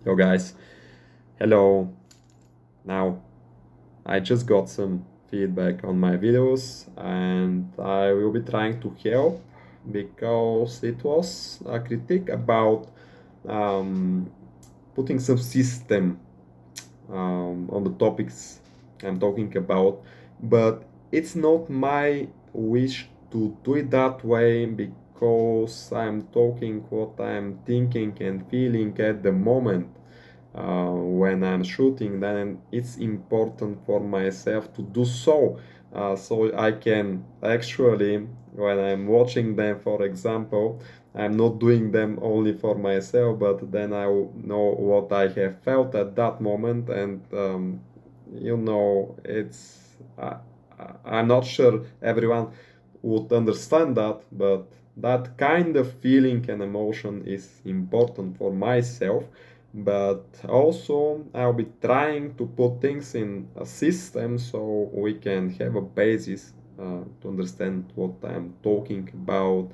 Yo guys, hello. Now, I just got some feedback on my videos and I will be trying to help because it was a critique about um, putting some system on the topics I'm talking about, but it's not my wish to do it that way because I'm talking what I'm thinking and feeling at the moment when I'm shooting, then it's important for myself to do so. So I can actually, when I'm watching them, for example, I'm not doing them only for myself, but then I will know what I have felt at that moment, and it's. I'm not sure everyone would understand that, but that kind of feeling and emotion is important for myself. But also, I'll be trying to put things in a system so we can have a basis to understand what I'm talking about,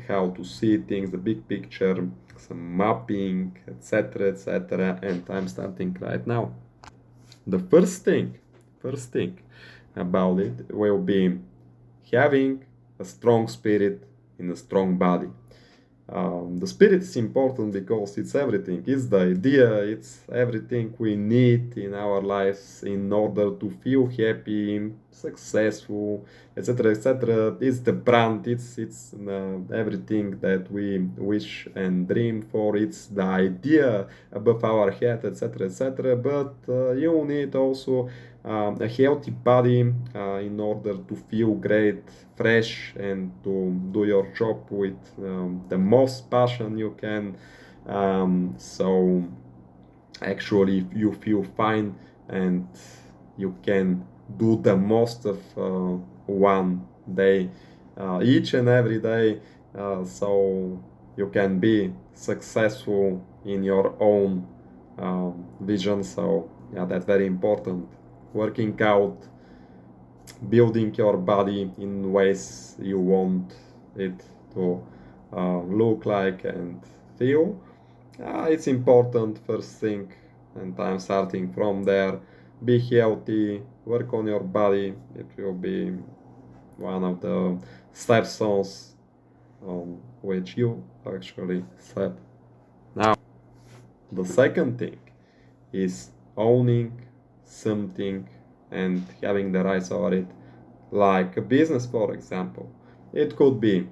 how to see things, the big picture, some mapping, etc., etc. And I'm starting right now. The first thing about it will be having a strong spirit in a strong body. The spirit is important because it's everything. It's the idea, it's everything we need in our lives in order to feel happy, successful, etc. etc. It's the brand, it's everything that we wish and dream for. It's the idea above our head, etc. etc. But you need also a healthy body in order to feel great, fresh, and to do your job with the most passion you can. So actually, you feel fine and you can do the most of one day, each and every day, so you can be successful in your own vision. So yeah, that's very important. Working out, building your body in ways you want it to look like and feel. It's important first thing, and I'm starting from there. Be healthy, work on your body. It will be one of the steps on which you actually step. Now, the second thing is owning something and having the rights over it, like a business, for example. It could be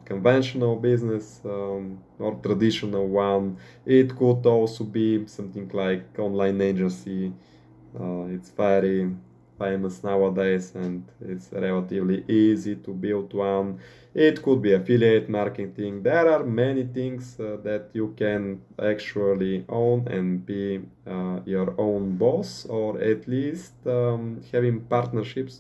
conventional business or traditional one. It could also be something like online agency. It's very famous nowadays and it's relatively easy to build one. It could be affiliate marketing. There are many things that you can actually own and be your own boss, or at least having partnership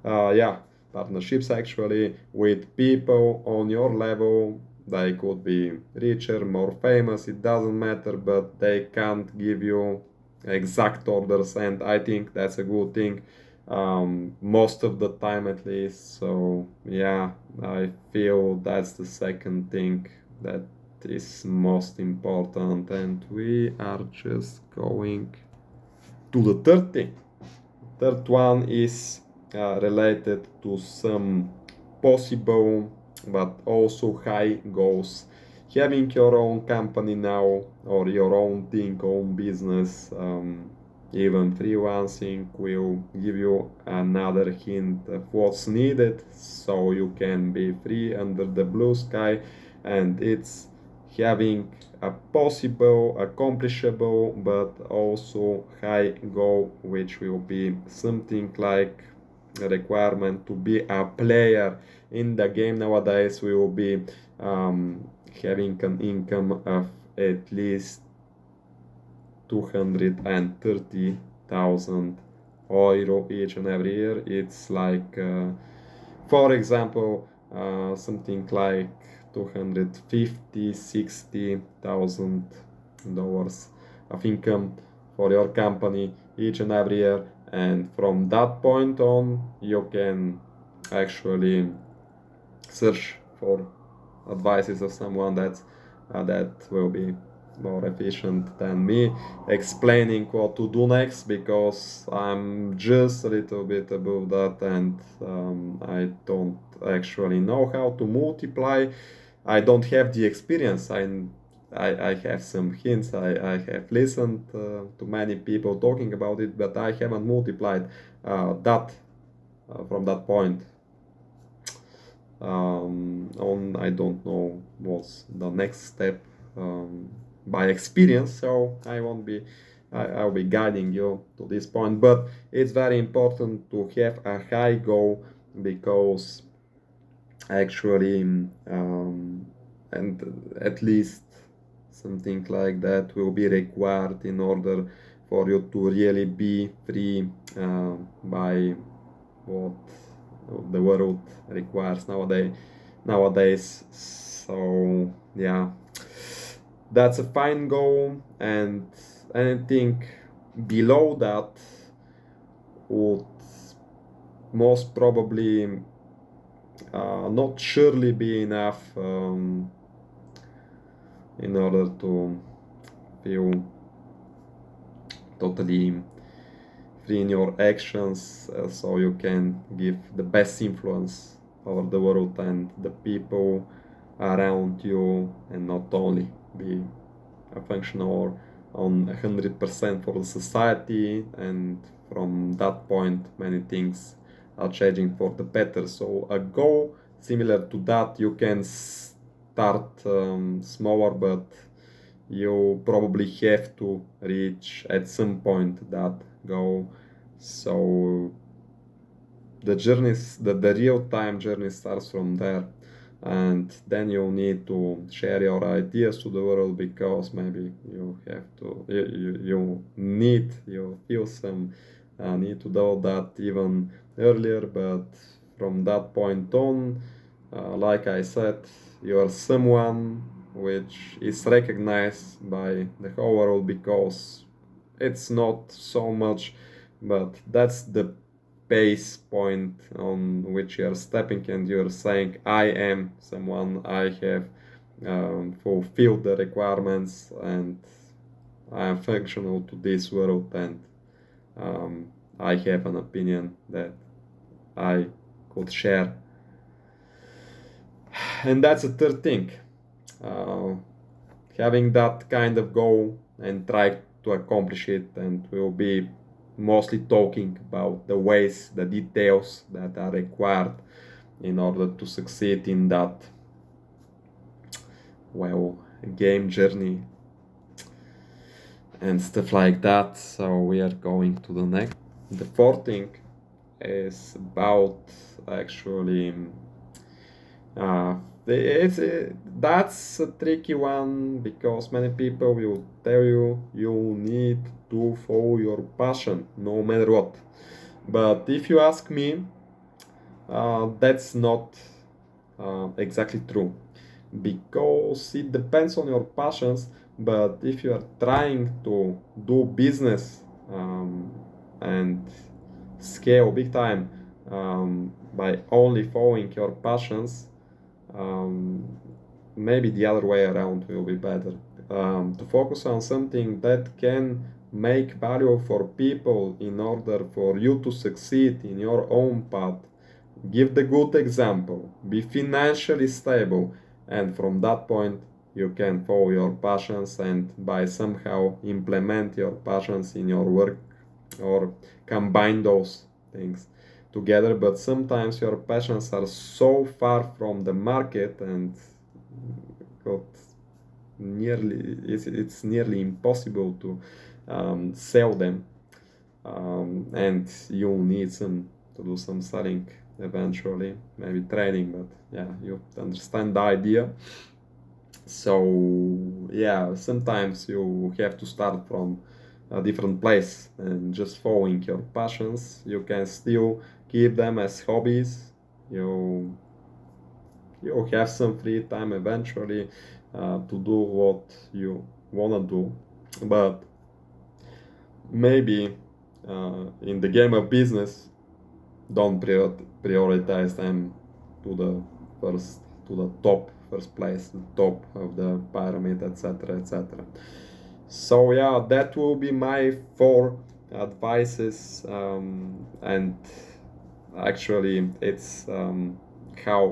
yeah, partnerships actually with people on your level. They could be richer, more famous, it doesn't matter, but they can't give you exact orders, and I think that's a good thing, most of the time at least. So yeah, I feel that's the second thing that is most important, and we are just going to the third thing. Third one is related to some possible but also high goals. Having your own company now, or your own thing, own business, even freelancing will give you another hint of what's needed so you can be free under the blue sky. And it's having a possible, accomplishable, but also high goal, which will be something like a requirement to be a player in the game nowadays. We will be having an income of at least 230,000 euro each and every year. It's like, for example, something like 250, 60,000 dollars of income for your company each and every year. And from that point on, you can actually search for advices of someone that's that will be more efficient than me explaining what to do next, because I'm just a little bit above that, and I don't actually know how to multiply. I don't have the experience. I have some hints. I have listened to many people talking about it, but I haven't multiplied that from that point on. I don't know what's the next step by experience, so I won't be. I'll be guiding you to this point, but it's very important to have a high goal, because actually, and at least something like that will be required in order for you to really be free by what the world requires nowadays. So yeah, that's a fine goal, and anything below that would most probably not surely be enough in order to feel totally free in your actions, so you can give the best influence over the world and the people around you, and not only be a functional on 100% for the society. And from that point, many things are changing for the better. So a goal similar to that, you can start smaller, but you probably have to reach at some point that goal. So the journeys, the real time journey starts from there, and then you need to share your ideas to the world, because maybe you have to you feel some need to do that even earlier. But from that point on, like I said, you are someone which is recognized by the whole world, because it's not so much, but that's the base point on which you are stepping, and you're saying, I am someone, I have fulfilled the requirements, and I am functional to this world, and I have an opinion that I could share. And that's the third thing, uh, having that kind of goal and try to accomplish it, and we'll be mostly talking about the ways, the details that are required in order to succeed in that, well, game journey and stuff like that. So we are going to the next. The fourth thing is about actually that's a tricky one, because many people will tell you you need to follow your passion no matter what. But if you ask me, that's not exactly true, because it depends on your passions. But if you are trying to do business and scale big time by only following your passions, um, maybe the other way around will be better. To focus on something that can make value for people in order for you to succeed in your own path. Give the good example, be financially stable, and from that point, you can follow your passions, and by somehow implement your passions in your work, or combine those things together. But sometimes your passions are so far from the market, and got it's nearly impossible to sell them, and you need some to do some selling eventually, maybe trading, but yeah, you understand the idea. So yeah, sometimes you have to start from a different place, and just following your passions, you can still keep them as hobbies. you you have some free time eventually to do what you want to do, but maybe in the game of business, don't prioritize them to the first, to the top first place, the top of the pyramid, etc., etc. So yeah, that will be my 4 advices, and actually it's how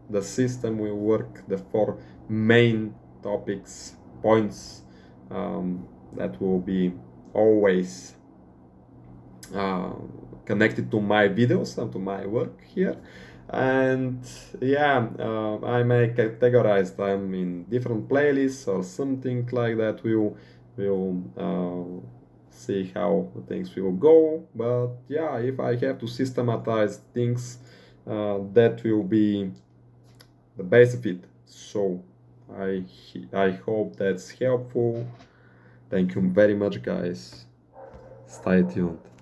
the system will work, the 4 main topics, points, that will be always uh, connected to my videos and to my work here. And yeah, I may categorize them in different playlists or something like that. We'll see how things will go. But yeah, if I have to systematize things, that will be the base of it. So I hope that's helpful. Thank you very much, guys. Stay tuned.